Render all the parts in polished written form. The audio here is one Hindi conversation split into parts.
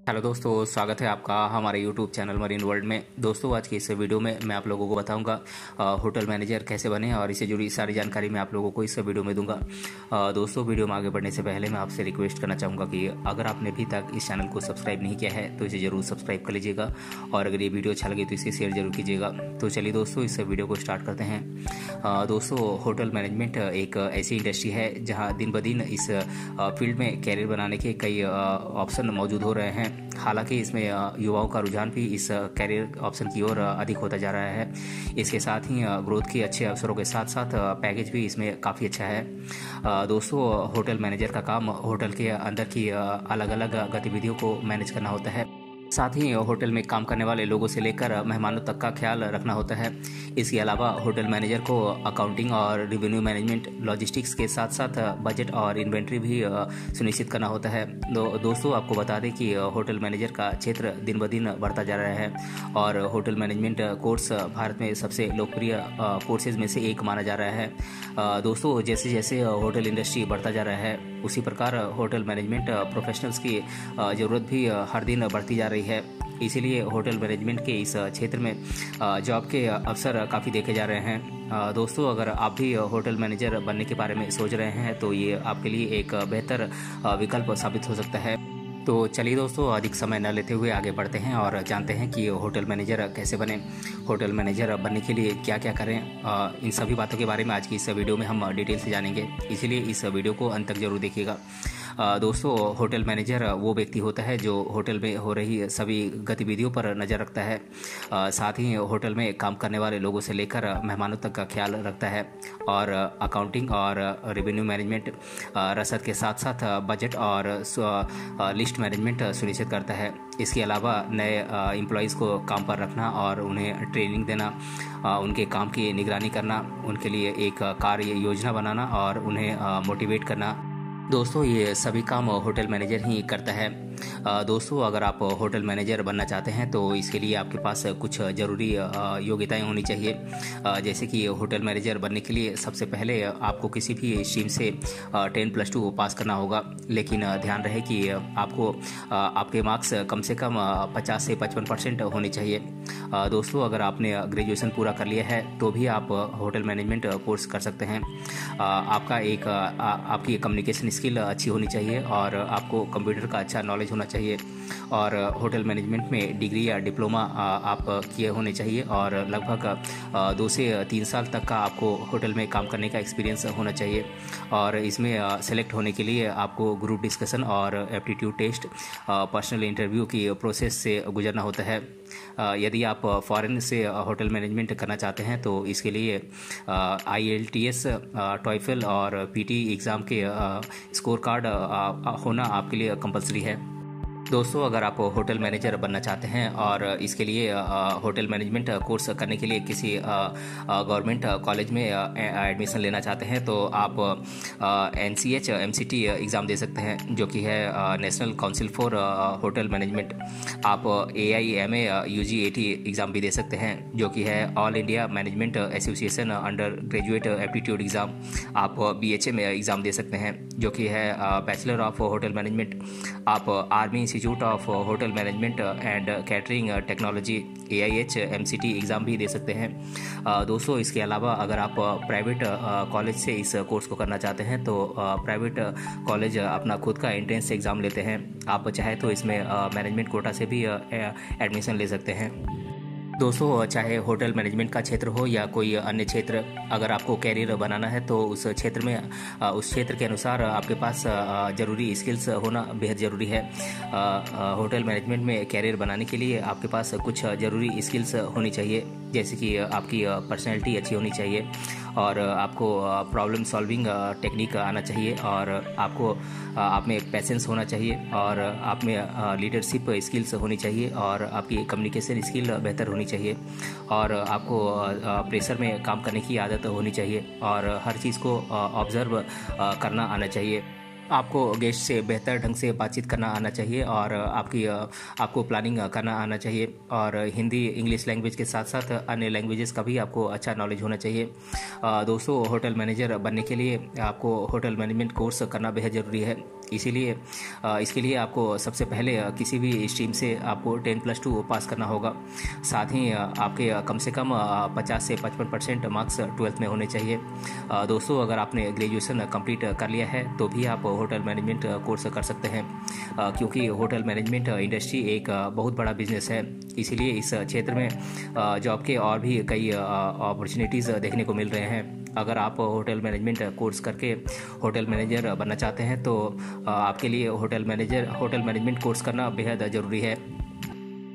हेलो दोस्तों, स्वागत है आपका हमारे यूट्यूब चैनल मरीन वर्ल्ड में। दोस्तों, आज की इस वीडियो में मैं आप लोगों को बताऊंगा होटल मैनेजर कैसे बने और इससे जुड़ी सारी जानकारी मैं आप लोगों को इस वीडियो में दूंगा। दोस्तों, वीडियो में आगे बढ़ने से पहले मैं आपसे रिक्वेस्ट करना चाहूँगा कि अगर आपने अभी तक इस चैनल को सब्सक्राइब नहीं किया है तो इसे ज़रूर सब्सक्राइब कर लीजिएगा और अगर ये वीडियो अच्छा लगे तो इसे शेयर जरूर कीजिएगा। तो चलिए दोस्तों, इस वीडियो को स्टार्ट करते हैं। दोस्तों, होटल मैनेजमेंट एक ऐसी इंडस्ट्री है जहाँ दिन ब दिन इस फील्ड में कैरियर बनाने के कई ऑप्शन मौजूद हो रहे हैं। हालांकि इसमें युवाओं का रुझान भी इस कैरियर ऑप्शन की ओर अधिक होता जा रहा है। इसके साथ ही ग्रोथ के अच्छे अवसरों के साथ साथ पैकेज भी इसमें काफ़ी अच्छा है। दोस्तों, होटल मैनेजर का काम होटल के अंदर की अलग अलग गतिविधियों को मैनेज करना होता है। साथ ही होटल में काम करने वाले लोगों से लेकर मेहमानों तक का ख्याल रखना होता है। इसके अलावा होटल मैनेजर को अकाउंटिंग और रिवेन्यू मैनेजमेंट, लॉजिस्टिक्स के साथ साथ बजट और इन्वेंट्री भी सुनिश्चित करना होता है। दोस्तों, आपको बता दें कि होटल मैनेजर का क्षेत्र दिन ब दिन बढ़ता जा रहा है और होटल मैनेजमेंट कोर्स भारत में सबसे लोकप्रिय कोर्सेज में से एक माना जा रहा है। दोस्तों, जैसे जैसे होटल इंडस्ट्री बढ़ता जा रहा है उसी प्रकार होटल मैनेजमेंट प्रोफेशनल्स की ज़रूरत भी हर दिन बढ़ती जा रही है। इसीलिए होटल मैनेजमेंट के इस क्षेत्र में जॉब के अवसर काफ़ी देखे जा रहे हैं। दोस्तों, अगर आप भी होटल मैनेजर बनने के बारे में सोच रहे हैं तो ये आपके लिए एक बेहतर विकल्प साबित हो सकता है। तो चलिए दोस्तों, अधिक समय न लेते हुए आगे बढ़ते हैं और जानते हैं कि होटल मैनेजर कैसे बने, होटल मैनेजर बनने के लिए क्या क्या करें। इन सभी बातों के बारे में आज की इस वीडियो में हम डिटेल से जानेंगे, इसीलिए इस वीडियो को अंत तक जरूर देखिएगा। दोस्तों, होटल मैनेजर वो व्यक्ति होता है जो होटल में हो रही सभी गतिविधियों पर नज़र रखता है। साथ ही होटल में काम करने वाले लोगों से लेकर मेहमानों तक का ख्याल रखता है और अकाउंटिंग और रेवेन्यू मैनेजमेंट, रसद के साथ साथ बजट और लिस्ट मैनेजमेंट सुनिश्चित करता है। इसके अलावा नए एम्प्लॉयज़ को काम पर रखना और उन्हें ट्रेनिंग देना, उनके काम की निगरानी करना, उनके लिए एक कार्य योजना बनाना और उन्हें मोटिवेट करना। दोस्तों, ये सभी काम होटल मैनेजर ही करता है। दोस्तों, अगर आप होटल मैनेजर बनना चाहते हैं तो इसके लिए आपके पास कुछ ज़रूरी योग्यताएं होनी चाहिए। जैसे कि होटल मैनेजर बनने के लिए सबसे पहले आपको किसी भी स्ट्रीम से 10+2 पास करना होगा, लेकिन ध्यान रहे कि आपको आपके मार्क्स कम से कम 50 से 55% होने चाहिए। दोस्तों, अगर आपने ग्रेजुएशन पूरा कर लिया है तो भी आप होटल मैनेजमेंट कोर्स कर सकते हैं। आपकी कम्युनिकेशन स्किल अच्छी होनी चाहिए और आपको कंप्यूटर का अच्छा नॉलेज होना चाहिए और होटल मैनेजमेंट में डिग्री या डिप्लोमा आप किए होने चाहिए और लगभग 2 से 3 साल तक का आपको होटल में काम करने का एक्सपीरियंस होना चाहिए। और इसमें सेलेक्ट होने के लिए आपको ग्रुप डिस्कशन और एप्टीट्यूड टेस्ट, पर्सनल इंटरव्यू की प्रोसेस से गुजरना होता है। यदि आप फॉरेन से होटल मैनेजमेंट करना चाहते हैं तो इसके लिए IELTS, टॉयफल और PT एग्ज़ाम के स्कोर कार्ड होना आपके लिए कंपलसरी है। दोस्तों, अगर आप होटल मैनेजर बनना चाहते हैं और इसके लिए होटल मैनेजमेंट कोर्स करने के लिए किसी गवर्नमेंट कॉलेज में एडमिशन लेना चाहते हैं तो आप NCH MCT एग्ज़ाम दे सकते हैं, जो कि है national council for hotel management. आप AIMA UG-AT एग्ज़ाम भी दे सकते हैं, जो कि है all India management association under graduate aptitude exam. आप BHA में एग्ज़ाम दे सकते हैं, जो कि है बैचलर ऑफ होटल मैनेजमेंट। आप army institute of hotel management and catering technology AIH MCT exam भी दे सकते हैं। दोस्तों, इसके अलावा अगर आप प्राइवेट कॉलेज से इस कोर्स को करना चाहते हैं तो प्राइवेट कॉलेज अपना खुद का एंट्रेंस एग्ज़ाम लेते हैं। आप चाहे तो इसमें मैनेजमेंट कोटा से भी एडमिशन ले सकते हैं। दोस्तों, चाहे होटल मैनेजमेंट का क्षेत्र हो या कोई अन्य क्षेत्र, अगर आपको कैरियर बनाना है तो उस क्षेत्र के अनुसार आपके पास ज़रूरी स्किल्स होना बेहद ज़रूरी है। होटल मैनेजमेंट में कैरियर बनाने के लिए आपके पास कुछ ज़रूरी स्किल्स होनी चाहिए, जैसे कि आपकी पर्सनैलिटी अच्छी होनी चाहिए और आपको प्रॉब्लम सॉल्विंग टेक्निक आना चाहिए और आपको आप में पैसेंस होना चाहिए और आप में लीडरशिप स्किल्स होनी चाहिए और आपकी कम्युनिकेशन स्किल बेहतर होनी चाहिए और आपको प्रेशर में काम करने की आदत होनी चाहिए और हर चीज़ को ऑब्जर्व करना आना चाहिए। आपको गेस्ट से बेहतर ढंग से बातचीत करना आना चाहिए और आपको प्लानिंग करना आना चाहिए और हिंदी इंग्लिश लैंग्वेज के साथ साथ अन्य लैंग्वेजेस का भी आपको अच्छा नॉलेज होना चाहिए। दोस्तों, होटल मैनेजर बनने के लिए आपको होटल मैनेजमेंट कोर्स करना बेहद ज़रूरी है। इसीलिए इसके लिए आपको सबसे पहले किसी भी स्ट्रीम से आपको 10+2 पास करना होगा। साथ ही आपके कम से कम 50 से 55% मार्क्स 12th में होने चाहिए। दोस्तों, अगर आपने ग्रेजुएशन कंप्लीट कर लिया है तो भी आप होटल मैनेजमेंट कोर्स कर सकते हैं, क्योंकि होटल मैनेजमेंट इंडस्ट्री एक बहुत बड़ा बिजनेस है। इसीलिए इस क्षेत्र में जॉब के और भी कई अपॉर्चुनिटीज़ देखने को मिल रहे हैं। अगर आप होटल मैनेजमेंट कोर्स करके होटल मैनेजर बनना चाहते हैं तो आपके लिए होटल मैनेजमेंट कोर्स करना बेहद ज़रूरी है।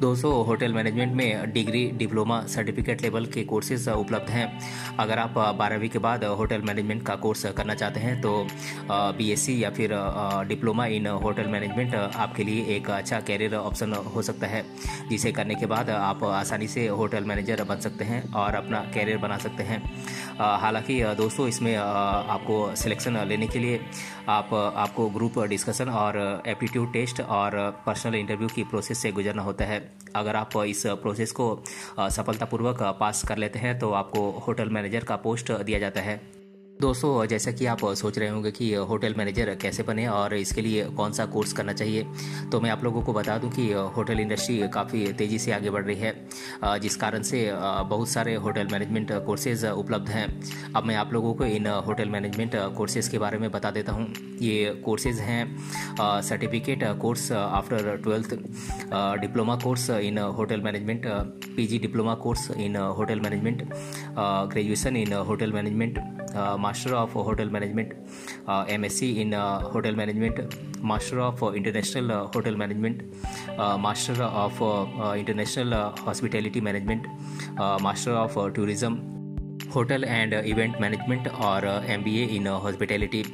दोस्तों, होटल मैनेजमेंट में डिग्री, डिप्लोमा, सर्टिफिकेट लेवल के कोर्सेज उपलब्ध हैं। अगर आप 12वीं के बाद होटल मैनेजमेंट का कोर्स करना चाहते हैं तो बीएससी या फिर डिप्लोमा इन होटल मैनेजमेंट आपके लिए एक अच्छा कैरियर ऑप्शन हो सकता है, जिसे करने के बाद आप आसानी से होटल मैनेजर बन सकते हैं और अपना कैरियर बना सकते हैं। हालांकि दोस्तों, इसमें आपको सिलेक्शन लेने के लिए आपको ग्रुप डिस्कशन और एप्टीट्यूड टेस्ट और पर्सनल इंटरव्यू की प्रोसेस से गुजरना होता है। अगर आप इस प्रोसेस को सफलतापूर्वक पास कर लेते हैं तो आपको होटल मैनेजर का पोस्ट दिया जाता है। दोस्तों, जैसा कि आप सोच रहे होंगे कि होटल मैनेजर कैसे बने और इसके लिए कौन सा कोर्स करना चाहिए, तो मैं आप लोगों को बता दूं कि होटल इंडस्ट्री काफ़ी तेज़ी से आगे बढ़ रही है, जिस कारण से बहुत सारे होटल मैनेजमेंट कोर्सेज उपलब्ध हैं। अब मैं आप लोगों को इन होटल मैनेजमेंट कोर्सेज के बारे में बता देता हूं। ये कोर्सेज हैं certificate course after 12th, diploma course in hotel management, PG diploma course in hotel management, graduation in hotel management, master of hotel management, MSc in hotel management, master of international hotel management, master of international hospitality management, master of tourism, hotel and event management और एमबीए इन हॉस्पिटैलिटी।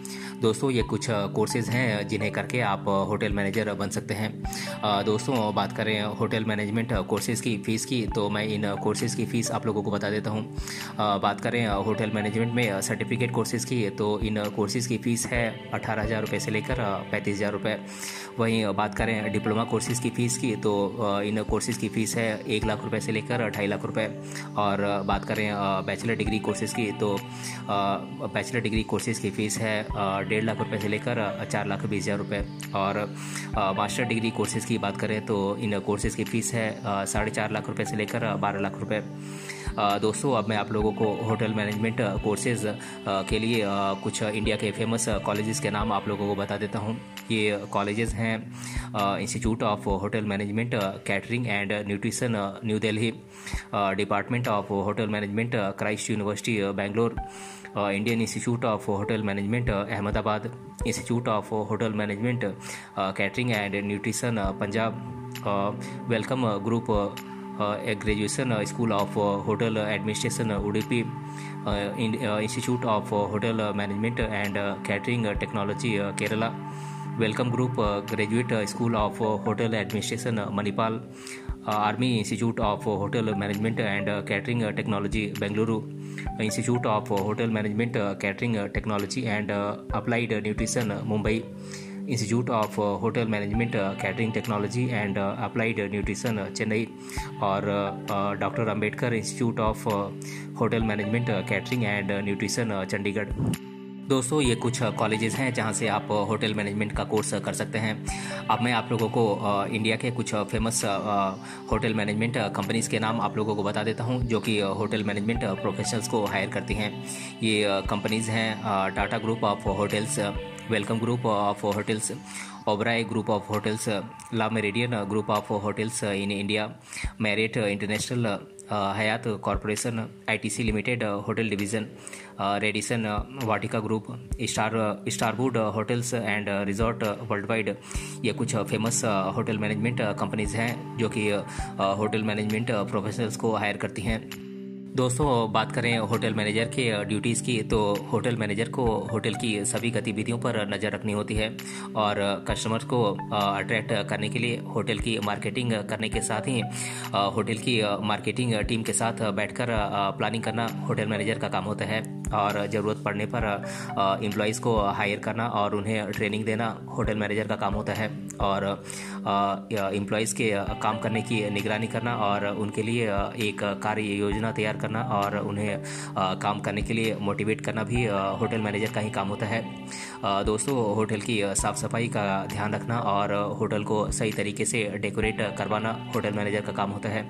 दोस्तों, ये कुछ कोर्सेज हैं जिन्हें करके आप होटल मैनेजर बन सकते हैं। दोस्तों, बात करें होटल मैनेजमेंट कोर्सेज़ की फ़ीस की, तो मैं इन कोर्सेज़ की फ़ीस आप लोगों को बता देता हूँ। बात करें होटल मैनेजमेंट में सर्टिफिकेट कोर्सेज़ की, तो इन कोर्सेज़ की फ़ीस है 18,000 रुपये से लेकर 35,000 रुपये। वहीं बात करें डिप्लोमा कोर्सेज़ की फ़ीस की, तो इन कोर्सेज़ की फ़ीस है 1 लाख रुपये से लेकर 2.5 लाख रुपये। और बात करें बैचलर डिग्री कोर्सेज़ की, तो बैचलर डिग्री कोर्सेज़ की फ़ीस है 1.5 लाख रुपये से लेकर 4,20,000 रुपये। और मास्टर डिग्री कोर्सेज़ की बात करें तो इन कोर्सेज़ की फ़ीस है 4.5 लाख रुपये से लेकर 12 लाख रुपये। दोस्तों, अब मैं आप लोगों को होटल मैनेजमेंट कोर्सेज़ के लिए कुछ इंडिया के फेमस कॉलेजेस के नाम आप लोगों को बता देता हूँ। ये कॉलेजेस हैं institute of hotel management catering and nutrition new Delhi, department of hotel management Christ university Bangalore, Indian institute of hotel management Ahmedabad, institute of hotel management catering and nutrition Punjab, welcome group graduation school of hotel administration Udupi, institute of hotel management and catering technology Kerala, welcome group graduate school of hotel administration Manipal, army institute of hotel management and catering technology Bengaluru, institute of hotel management catering technology and applied nutrition Mumbai, institute of hotel management catering technology and applied nutrition Chennai, और doctor Ambedkar institute of hotel management catering and nutrition Chandigarh. दोस्तों, ये कुछ कॉलेजेस हैं जहां से आप होटल मैनेजमेंट का कोर्स कर सकते हैं। अब मैं आप लोगों को इंडिया के कुछ फेमस होटल मैनेजमेंट कंपनीज़ के नाम आप लोगों को बता देता हूं, जो कि होटल मैनेजमेंट प्रोफेशनल्स को हायर करती हैं। ये कंपनीज़ हैं Tata group of hotels, welcome group of hotels, Oberoi group of hotels, Le Meridien group of hotels in India, Marriott international, Hyatt corporation, ITC limited hotel division, Radisson Vatika group, Starwood hotels and resort worldwide. ये कुछ फेमस होटल मैनेजमेंट कंपनीज़ हैं जो कि होटल मैनेजमेंट प्रोफेशनल्स को हायर करती हैं। दोस्तों, बात करें होटल मैनेजर के ड्यूटीज़ की, तो होटल मैनेजर को होटल की सभी गतिविधियों पर नज़र रखनी होती है और कस्टमर्स को अट्रैक्ट करने के लिए होटल की मार्केटिंग करने के साथ ही होटल की मार्केटिंग टीम के साथ बैठकर प्लानिंग करना होटल मैनेजर का काम होता है। और ज़रूरत पड़ने पर एम्प्लॉयज़ को हायर करना और उन्हें ट्रेनिंग देना होटल मैनेजर का काम होता है। और एम्प्लॉयज़ के काम करने की निगरानी करना और उनके लिए एक कार्य योजना तैयार करना और उन्हें काम करने के लिए मोटिवेट करना भी होटल मैनेजर का ही काम होता है। दोस्तों, होटल की साफ़ सफाई का ध्यान रखना और होटल को सही तरीके से डेकोरेट करवाना होटल मैनेजर का काम होता है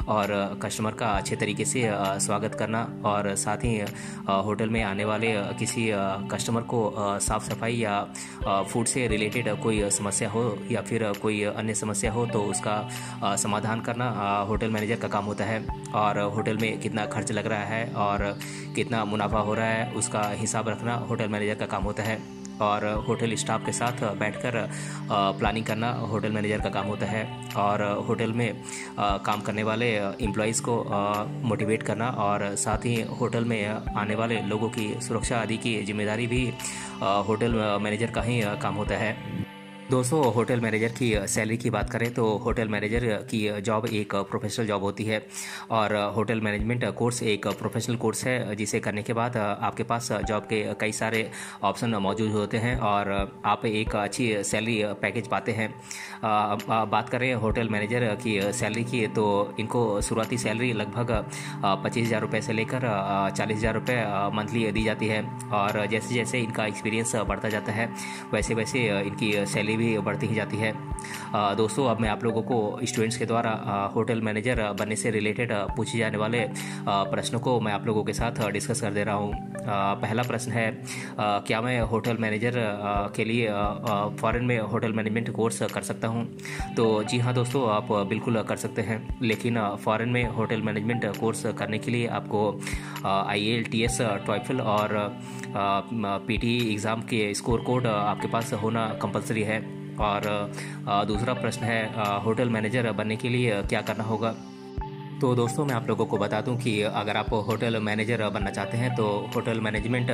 और कस्टमर का अच्छे तरीके से स्वागत करना और साथ ही होटल में आने वाले किसी कस्टमर को साफ़ सफाई या फूड से रिलेटेड कोई समस्या हो या फिर कोई अन्य समस्या हो तो उसका समाधान करना होटल मैनेजर का काम होता है। और होटल में कितना खर्च लग रहा है और कितना मुनाफा हो रहा है उसका हिसाब रखना होटल मैनेजर का काम होता है और होटल स्टाफ के साथ बैठकर प्लानिंग करना होटल मैनेजर का काम होता है और होटल में काम करने वाले एम्प्लॉयज़ को मोटिवेट करना और साथ ही होटल में आने वाले लोगों की सुरक्षा आदि की जिम्मेदारी भी होटल मैनेजर का ही काम होता है। दोस्तों, होटल मैनेजर की सैलरी की बात करें तो होटल मैनेजर की जॉब एक प्रोफेशनल जॉब होती है और होटल मैनेजमेंट कोर्स एक प्रोफेशनल कोर्स है जिसे करने के बाद आपके पास जॉब के कई सारे ऑप्शन मौजूद होते हैं और आप एक अच्छी सैलरी पैकेज पाते हैं। बात करें होटल मैनेजर की सैलरी की तो इनको शुरुआती सैलरी लगभग 25,000 रुपये से लेकर 40,000 रुपये मंथली दी जाती है और जैसे जैसे इनका एक्सपीरियंस बढ़ता जाता है वैसे वैसे इनकी सैलरी भी बढ़ती ही जाती है। दोस्तों, अब मैं आप लोगों को स्टूडेंट्स के द्वारा होटल मैनेजर बनने से रिलेटेड पूछे जाने वाले प्रश्नों को मैं आप लोगों के साथ डिस्कस कर दे रहा हूँ। पहला प्रश्न है, क्या मैं होटल मैनेजर के लिए फॉरेन में होटल मैनेजमेंट कोर्स कर सकता हूँ? तो जी हाँ दोस्तों, आप बिल्कुल कर सकते हैं, लेकिन फॉरेन में होटल मैनेजमेंट कोर्स करने के लिए आपको IELTS, TOEFL और PTE एग्ज़ाम के स्कोर कोड आपके पास होना कंपलसरी है। और दूसरा प्रश्न है, होटल मैनेजर बनने के लिए क्या करना होगा? तो दोस्तों, मैं आप लोगों को बता दूं कि अगर आप होटल मैनेजर बनना चाहते हैं तो होटल मैनेजमेंट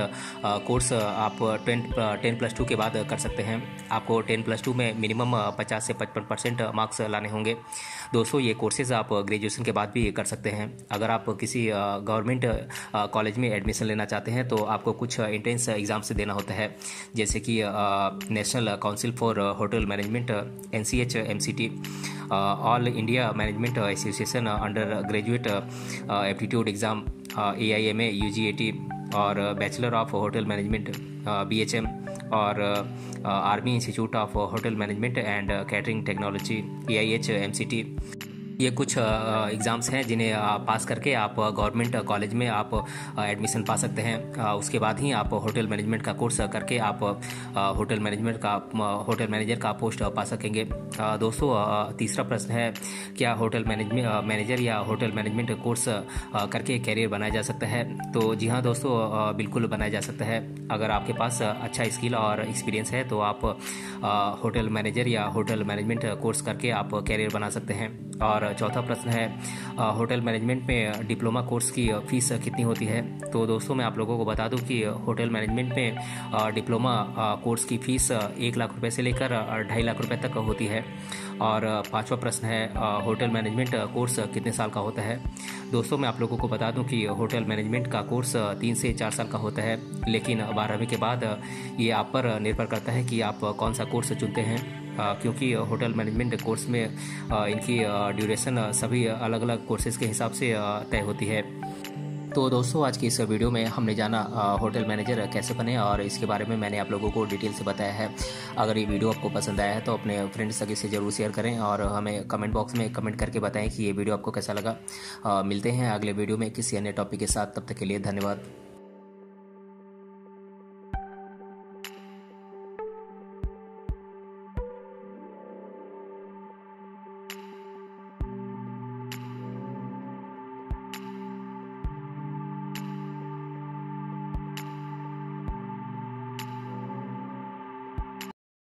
कोर्स आप 10+2 के बाद कर सकते हैं। आपको 10+2 में मिनिमम 50 से 55% मार्क्स लाने होंगे। दोस्तों, ये कोर्सेज़ आप ग्रेजुएशन के बाद भी कर सकते हैं। अगर आप किसी गवर्नमेंट कॉलेज में एडमिशन लेना चाहते हैं तो आपको कुछ एंट्रेंस एग्ज़ाम से देना होता है, जैसे कि national council for hotel management NCH MCT, all India management association under graduate aptitude exam AIMA UGAT और bachelor of hotel management BHM और army institute of hotel management and catering technology AIH MCT। ये कुछ एग्ज़ाम्स हैं जिन्हें पास करके आप गवर्नमेंट कॉलेज में आप एडमिशन पा सकते हैं। उसके बाद ही आप होटल मैनेजमेंट का कोर्स करके आप होटल मैनेजर का पोस्ट पा सकेंगे। दोस्तों, तीसरा प्रश्न है, क्या होटल मैनेजर या होटल मैनेजमेंट कोर्स करके कैरियर बनाया जा सकता है? तो जी हाँ दोस्तों, बिल्कुल बनाया जा सकता है। अगर आपके पास अच्छा स्किल और एक्सपीरियंस है तो आप होटल मैनेजर या होटल मैनेजमेंट कोर्स करके आप कैरियर बना सकते हैं। और चौथा प्रश्न है, होटल मैनेजमेंट में डिप्लोमा कोर्स की फ़ीस कितनी होती है? तो दोस्तों, मैं आप लोगों को बता दूं कि होटल मैनेजमेंट में डिप्लोमा कोर्स की फ़ीस 1 लाख रुपए से लेकर 2.5 लाख रुपए तक होती है। और पांचवा प्रश्न है, होटल मैनेजमेंट कोर्स कितने साल का होता है? दोस्तों, मैं आप लोगों को बता दूं कि होटल मैनेजमेंट का कोर्स 3 से 4 साल का होता है, लेकिन 12वीं के बाद ये आप पर निर्भर करता है कि आप कौन सा कोर्स चुनते हैं, क्योंकि होटल मैनेजमेंट कोर्स में इनकी ड्यूरेशन सभी अलग अलग कोर्सेज़ के हिसाब से तय होती है। तो दोस्तों, आज की इस वीडियो में हमने जाना होटल मैनेजर कैसे बने और इसके बारे में मैंने आप लोगों को डिटेल से बताया है। अगर ये वीडियो आपको पसंद आया है तो अपने फ्रेंड्स सगे से ज़रूर शेयर करें और हमें कमेंट बॉक्स में कमेंट करके बताएं कि ये वीडियो आपको कैसा लगा। मिलते हैं अगले वीडियो में किसी अन्य टॉपिक के साथ, तब तक के लिए धन्यवाद।